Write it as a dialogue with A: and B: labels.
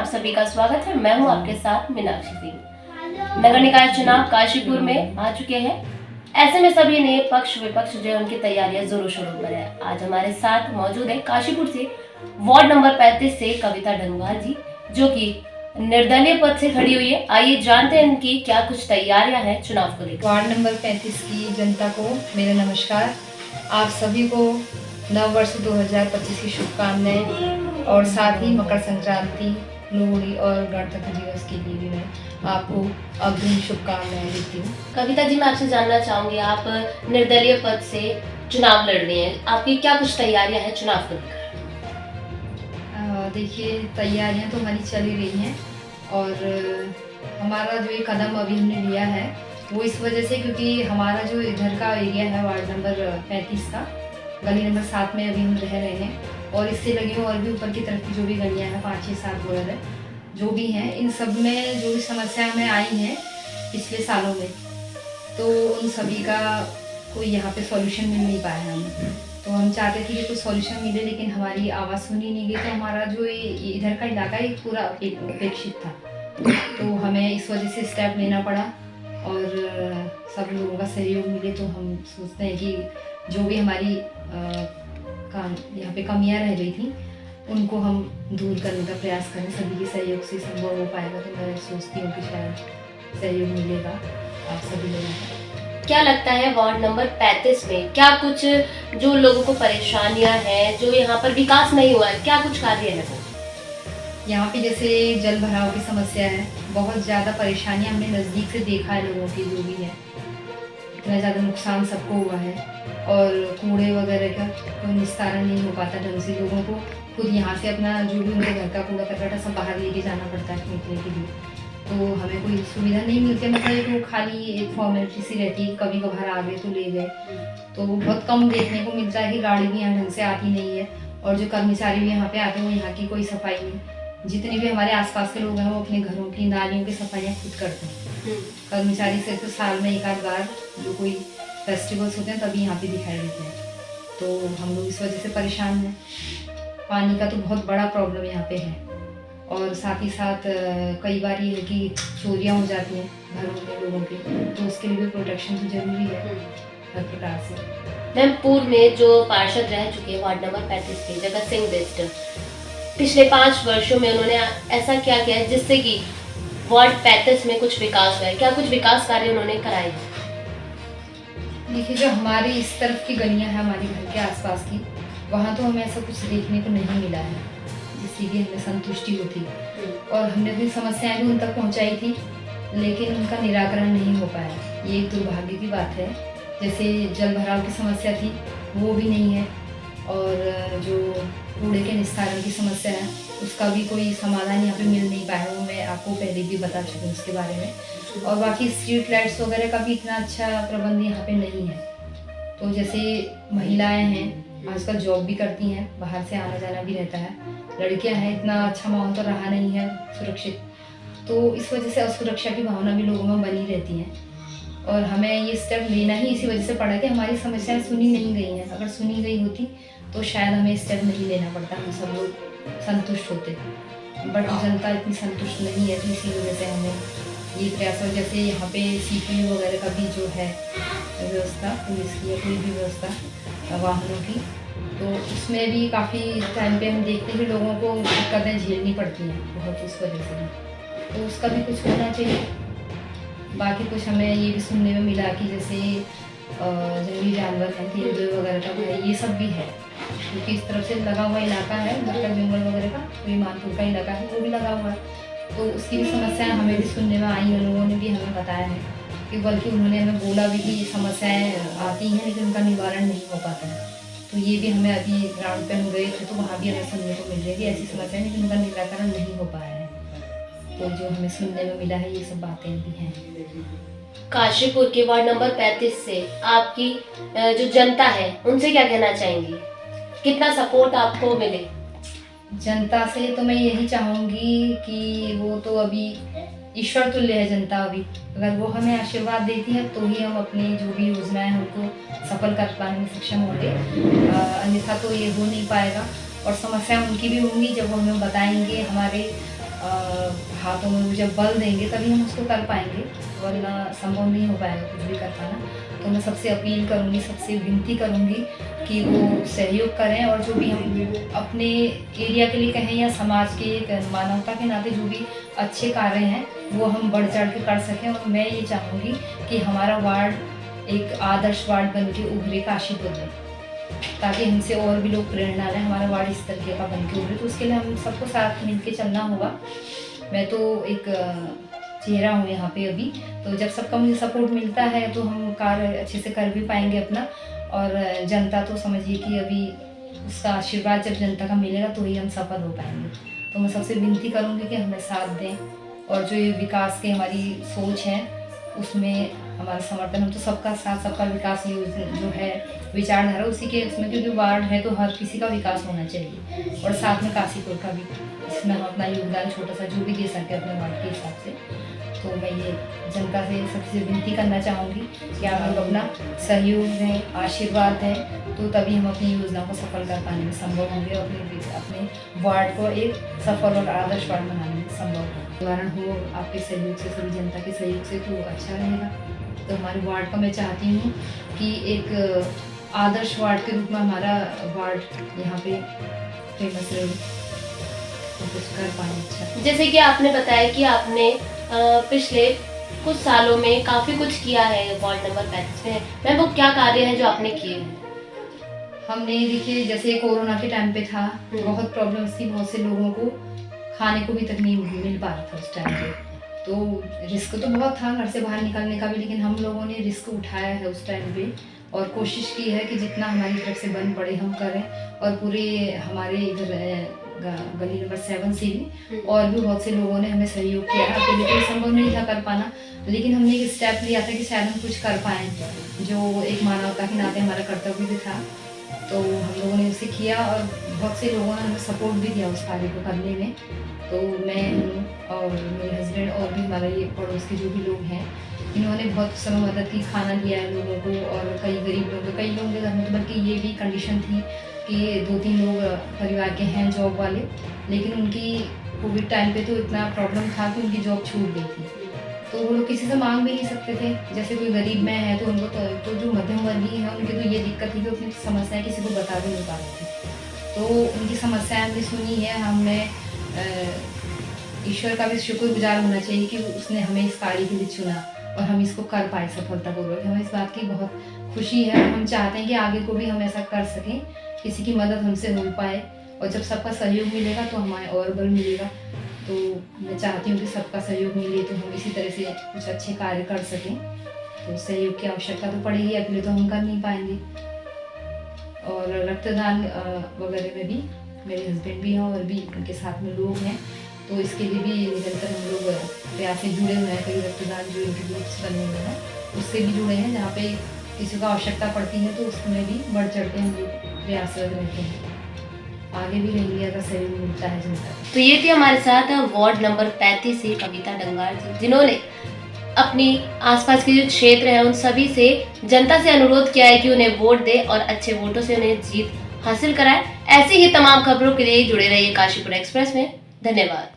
A: आप सभी का स्वागत है। मैं हूं आपके साथ मीनाक्षी सिंह। नगर निकाय चुनाव काशीपुर में आ चुके हैं। ऐसे में सभी ने पक्ष विपक्ष जो है उनकी तैयारियां जोरों शोरों पर है। आज हमारे साथ मौजूद है काशीपुर से वार्ड नंबर 35 से कविता ढंगवाल जी, जो कि निर्दलीय पद से खड़ी हुई है। आइए जानते हैं इनकी क्या कुछ तैयारियां हैं चुनाव को लेकर।
B: वार्ड नंबर 35 की जनता को मेरा नमस्कार। आप सभी को नव वर्ष 2025 की शुभकामनाएं और साथ ही मकर संक्रांति, लोहड़ी और गणतंत्र दिवस के लिए भी मैं आपको अग्रिम शुभकामनाएं देती हूँ।
A: कविता जी, मैं आपसे जानना चाहूंगी, आप निर्दलीय पद से चुनाव लड़ रही हैं, आपकी क्या कुछ तैयारियां हैं चुनाव को लेकर?
B: देखिए, तैयारियां तो हमारी चल ही रही हैं और हमारा जो ये कदम अभी हमने लिया है वो इस वजह से क्योंकि हमारा जो इधर का एरिया है वार्ड नंबर 35 का, गली नंबर 7 में अभी हम रह रहे हैं और इससे लगी हुई और भी ऊपर की तरफ की जो भी गलियाँ हैं 5, 6, 7 वगैरह जो भी हैं, इन सब में जो भी समस्याएं हमें आई हैं पिछले सालों में, तो उन सभी का कोई यहाँ पे सॉल्यूशन मिल नहीं पाया है हमें। तो हम चाहते थे कि कुछ सॉल्यूशन मिले, लेकिन हमारी आवाज़ सुनी नहीं गई। तो हमारा जो ये इधर का इलाका एक पूरा उपेक्षित था, तो हमें इस वजह से स्टेप लेना पड़ा और सब लोगों का सहयोग मिले तो हम सोचते हैं कि जो भी हमारी काम यहाँ पे कमियाँ रह गई थी उनको हम दूर करने का प्रयास करें। सभी के सहयोग से संभव हो पाएगा, तो मैं सोचती हूँ कि शायद सहयोग मिलेगा आप सभी लोगों का।
A: क्या लगता है वार्ड नंबर 35 में क्या कुछ जो लोगों को परेशानियां हैं, जो यहाँ पर विकास नहीं हुआ है, क्या कुछ कार्य है वो?
B: यहाँ पे जैसे जल भराव की समस्या है, बहुत ज़्यादा परेशानियाँ हमने नज़दीक से देखा है लोगों की जो भी है, इतना ज़्यादा नुकसान सबको हुआ है और कूड़े वगैरह का कोई निस्तारण नहीं हो पाता ढंग से। लोगों को खुद यहाँ से अपना जो भी उनके घर का कूड़ा कचरा सब बाहर लेके जाना पड़ता है फेंकने के लिए, तो हमें कोई सुविधा नहीं मिलती। मतलब एक वो खाली एक फॉर्मेलिटी सी रहती है, कभी कभार आ गए तो ले गए, तो बहुत कम देखने को मिलता है कि गाड़ी भी यहाँ ढंग से आती नहीं है और जो कर्मचारी भी यहाँ पे आते हैं वो यहाँ की कोई सफाई नहीं। जितने भी हमारे आसपास के लोग हैं वो अपने घरों की नालियों की सफाइयाँ खुद करते हैं। कर्मचारी सिर्फ साल में एक आध बार जो कोई फेस्टिवल्स होते हैं तभी यहाँ पे दिखाई देते हैं, तो हम लोग इस वजह से परेशान हैं। पानी का तो बहुत बड़ा प्रॉब्लम यहाँ पे है और साथ ही साथ कई बार ये है कि चोरियाँ हो जाती हैं घरों के लोगों के, तो उसके लिए भी प्रोटेक्शन तो जरूरी है हर प्रकार से।
A: मैम, पूर्व में जो पार्षद रह चुके हैं वार्ड नंबर 35 के जगत सिंह बिष्ट, पिछले 5 वर्षों में उन्होंने ऐसा क्या किया है जिससे कि वार्ड 35 में कुछ विकास हुआ है? क्या कुछ विकास कार्य उन्होंने कराए?
B: देखिए, जो हमारी इस तरफ की गलियां हैं हमारे घर के आसपास की, वहाँ तो हमें ऐसा कुछ देखने को नहीं मिला है जिससे कि हमें संतुष्टि होती, और हमने अपनी समस्याएं भी उन तक पहुँचाई थी लेकिन उनका निराकरण नहीं हो पाया। ये एक दुर्भाग्य की बात है। जैसे जल भराव की समस्या थी वो भी नहीं है और जो कूड़े के निस्तारण की समस्या है उसका भी कोई समाधान यहाँ पे मिल नहीं पाया, वो मैं आपको पहले भी बता चुकी हूँ उसके बारे में। और बाकी स्ट्रीट लाइट्स वगैरह का भी इतना अच्छा प्रबंध यहाँ पे नहीं है। तो जैसे महिलाएं हैं आजकल जॉब भी करती हैं, बाहर से आना जाना भी रहता है, लड़कियां हैं, इतना अच्छा माहौल तो रहा नहीं है सुरक्षित, तो इस वजह से असुरक्षा की भावना भी लोगों में बनी रहती है। और हमें ये स्टेप लेना ही इसी वजह से पड़ा कि हमारी समस्याएं सुनी नहीं गई हैं। अगर सुनी गई होती तो शायद हमें स्टेप नहीं लेना पड़ता, हम सब लोग संतुष्ट होते, बट जनता इतनी संतुष्ट नहीं है, तो इसी वजह से हमें ये प्रयास। और जैसे यहाँ पे CPU वगैरह का भी जो है व्यवस्था, पुलिस की या कोई भी व्यवस्था वाहनों की, तो उसमें भी काफ़ी टाइम पे हम देखते हैं कि लोगों को दिक्कतें झेलनी पड़ती हैं बहुत इस वजह से भी, तो उसका भी कुछ होना चाहिए। बाकी कुछ हमें ये भी सुनने में मिला कि जैसे जंगली जानवर हैं, तेंदुए वगैरह का है, ये सब भी है क्योंकि इस तरफ से लगा हुआ इलाका है, मतलब जंगल वगैरह का, कोई मानपुर का इलाका है वो भी लगा हुआ है, तो उसकी भी समस्याएं हमें भी सुनने में आई हैं। लोगों ने भी हमें बताया है कि बल्कि उन्होंने हमें बोला भी कि ये समस्याएँ आती हैं लेकिन उनका निवारण नहीं हो पाता है। तो ये भी हमें अभी ग्राउंड पे हम गए थे तो वहाँ भी हमें सुनने को मिल रही थी ऐसी समस्याएं, लेकिन उनका निराकरण नहीं हो पाया है। तो जो हमें सुनने में मिला है ये सब बातें भी हैं।
A: काशीपुर के वार्ड नंबर 35 से आपकी जो जनता है उनसे क्या कहना चाहेंगी? कितना सपोर्ट आपको मिले?
B: जनता से तो मैं यही चाहूँगी कि वो तो अभी ईश्वर तुल्य है जनता, अभी अगर वो हमें आशीर्वाद देती है तो ही हम अपनी जो भी योजनाएं हैं उनको सफल कर पाने में सक्षम होंगे, अन्यथा तो ये हो नहीं पाएगा। और समस्याएं उनकी भी होंगी जब वो हमें बताएंगे, हमारे हाथों में वो जब बल देंगे तभी हम उसको कर पाएंगे, वरना संभव नहीं हो पाएगा कुछ भी कर पाना। तो मैं सबसे अपील करूँगी, सबसे विनती करूँगी कि वो सहयोग करें, और जो भी हम अपने एरिया के लिए कहें या समाज के एक मानवता के नाते जो भी अच्छे कार्य हैं वो हम बढ़ चढ़ के कर सकें। और मैं ये चाहूँगी कि हमारा वार्ड एक आदर्श वार्ड बन के उभरे, काशीपुर में, ताकि हमसे और भी लोग प्रेरणा लें, हमारा वार्ड इस तरीके का बन के उभरे। तो उसके लिए हम सबको साथ मिल के चलना होगा। मैं तो एक चेहरा हूँ यहाँ पे अभी, तो जब सबका मुझे सपोर्ट मिलता है तो हम कार्य अच्छे से कर भी पाएंगे अपना। और जनता तो समझिए कि अभी उसका आशीर्वाद जब जनता का मिलेगा तो ही हम सफल हो पाएंगे। तो मैं सबसे विनती करूँगी कि हमें साथ दें, और जो ये विकास की हमारी सोच है उसमें हमारा समर्थन। हम तो सबका साथ सबका विकास जो है विचारधारा उसी के उसमें, क्योंकि वार्ड है तो हर किसी का विकास होना चाहिए, और साथ में काशीपुर का भी, इसमें हम अपना योगदान छोटा सा जो भी दे सके अपने वार्ड के हिसाब से। तो मैं ये जनता से सबसे विनती करना चाहूँगी कि आप लोग अपना सहयोग दें, आशीर्वाद दें, तो तभी हम अपनी योजना को सफल कर पाने में संभव होंगे, और अपने वार्ड को एक सफल और आदर्श वार्ड बनाने में संभव होगा। निवारण हो आपके सहयोग से, सभी जनता के सहयोग से, तो अच्छा रहेगा। तो हमारे वार्ड का मैं चाहती हूँ कि एक आदर्श वार्ड के रूप में हमारा वार्ड यहाँ पे फेमस रहे, तो कुछ कर पाए अच्छा।
A: जैसे कि आपने बताया कि आपने पिछले कुछ सालों में काफी कुछ किया है वार्ड नंबर 35 में। मैम, वो क्या कार्य है जो आपने किए हैं?
B: हमने देखिए जैसे कोरोना के टाइम पे था, बहुत प्रॉब्लम्स थी, बहुत से लोगों को खाने को भी तक नहीं मिल पा रहा था उस टाइम पे। तो रिस्क तो बहुत था घर से बाहर निकलने का भी, लेकिन हम लोगों ने रिस्क उठाया है उस टाइम पे, और कोशिश की है कि जितना हमारी तरफ से बन पड़े हम करें। और पूरे हमारे इधर गली नंबर 7 से भी और भी बहुत से लोगों ने हमें सहयोग किया। अकेले तो संभव नहीं था कर पाना, लेकिन हमने एक स्टेप लिया था कि शायद हम कुछ कर पाएँ, जो एक मानवता के नाते हमारा कर्तव्य भी था। तो हम लोगों ने उसे किया, और बहुत से लोगों ने हमें सपोर्ट भी दिया उस कार्य को करने में। तो मैं हूँ और मेरे हस्बैंड और भी हमारे ये पड़ोस के जो भी लोग हैं, इन्होंने बहुत समय मदद की, खाना दिया है लोगों को। और कई गरीब लोग, कई लोगों के घर में तो बल्कि ये भी कंडीशन थी कि 2-3 लोग परिवार के हैं जॉब वाले, लेकिन उनकी कोविड टाइम पे तो इतना प्रॉब्लम था कि उनकी जॉब छूट गई थी। तो वो लोग किसी से मांग भी नहीं सकते थे। जैसे कोई गरीब में है तो उनको तो जो मध्यम वर्गीय है उनकी तो ये दिक्कत थी कि अपनी समस्याएं किसी को बता भी नहीं पा रहे थे। तो उनकी समस्याएं हमने सुनी है। हमने ईश्वर का भी शुक्रगुजार होना चाहिए कि उसने हमें इस कार्य के लिए चुना और हम इसको कर पाए सफलतापूर्वक। हमें इस बात की बहुत खुशी है। हम चाहते हैं कि आगे को भी हम ऐसा कर सकें, किसी की मदद हमसे हो पाए, और जब सबका सहयोग मिलेगा तो हमें और बल मिलेगा। तो मैं चाहती हूँ कि सबका सहयोग मिले तो हम इसी तरह से कुछ अच्छे कार्य कर सकें। तो सहयोग की आवश्यकता तो पड़ेगी, अकेले तो हम कर नहीं पाएंगे। और रक्तदान वगैरह में भी मेरे हस्बैंड भी हैं और भी उनके साथ में लोग हैं, तो इसके लिए भी निरंतर हम लोग प्रयास से जुड़े हुए हैं। कई रक्तदान जो इनके ग्रुप्स बने हुए हैं उससे भी जुड़े हैं, जहाँ पे किसी को आवश्यकता पड़ती है तो उसमें भी बढ़ चढ़ के हम लोग प्रयासरत रहते हैं। आगे भी रहेंगे अगर सहयोग मिलता है जनता।
A: तो ये थी हमारे साथ वार्ड नंबर 35 से कविता डंगार जी, जिन्होंने अपनी आसपास के जो क्षेत्र है उन सभी से जनता से अनुरोध किया है कि उन्हें वोट दे और अच्छे वोटों से उन्हें जीत हासिल कराए। ऐसी ही तमाम खबरों के लिए जुड़े रहिए काशीपुर एक्सप्रेस में। धन्यवाद।